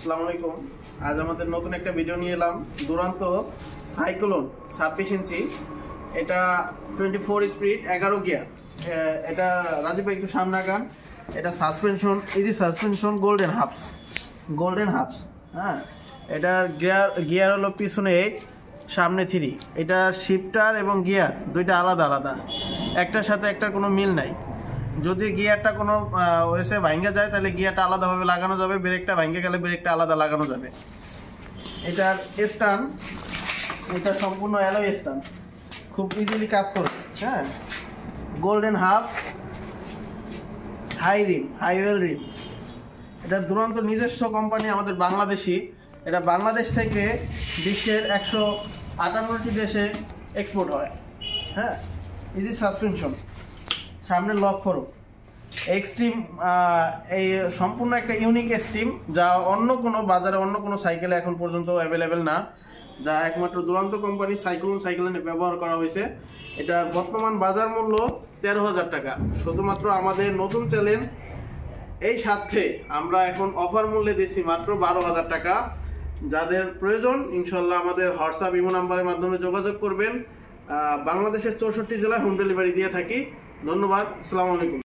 আসসালামু আলাইকুম। আজ আমাদের নতুন একটা ভিডিও নিয়ে এলাম। দুরান্ত সাইক্লোন 26 ইঞ্চি, এটা 24 স্পিড 11 গিয়ার। এটা রাজীব ভাই একটু সামনে আগান। এটা suspension, easy suspension, golden hubs. হ্যাঁ, এটার গিয়ার হলো পিছনে 8, সামনে 3। এটা শিফটার এবং গিয়ার দুইটা আলাদা আলাদা, একটার সাথে একটা কোনো মিল নাই। যদি গিয়ারটা কোনো ওয়েসে ভাঙ্গা যায় তাহলে গিয়ারটা আলাদাভাবে লাগানো যাবে, ব্রেকটা ভাঙ্গে গেলে ব্রেকটা আলাদা লাগানো যাবে। এটার স্ট্যান্ড, এটা সম্পূর্ণ অ্যালয় স্ট্যান্ড, খুব ইজিলি কাজ করবে। হ্যাঁ, গোল্ডেন হাফ, হাইওয়েল রিম। এটা দুরন্ত নিজস্ব কোম্পানি, আমাদের বাংলাদেশি। এটা বাংলাদেশ থেকে বিশ্বের 158টি দেশে এক্সপোর্ট হয়। হ্যাঁ, ইজি সাসপেনশন, সামনে লক ফরক, এক্সট্রিম। এই সম্পূর্ণ একটা ইউনিক স্টিম, যা অন্য কোনো বাজারে অন্য কোনো সাইকেলে এখন পর্যন্ত অ্যাভেলেবেল না, যা একমাত্র দুরান্ত কোম্পানি সাইকেলে ব্যবহার করা হয়েছে। এটা বর্তমান বাজার মূল্য 13,000 টাকা। শুধুমাত্র আমাদের নতুন চ্যালেঞ্জ, এই সাথে আমরা এখন অফার মূল্যে দিচ্ছি মাত্র 12,000 টাকা। যাদের প্রয়োজন ইনশাল্লাহ আমাদের হোয়াটসঅ্যাপ ইমো নাম্বারের মাধ্যমে যোগাযোগ করবেন। বাংলাদেশের 64 জেলায় হোম ডেলিভারি দিয়ে থাকি। ধন্যবাদ। আসসালামু আলাইকুম।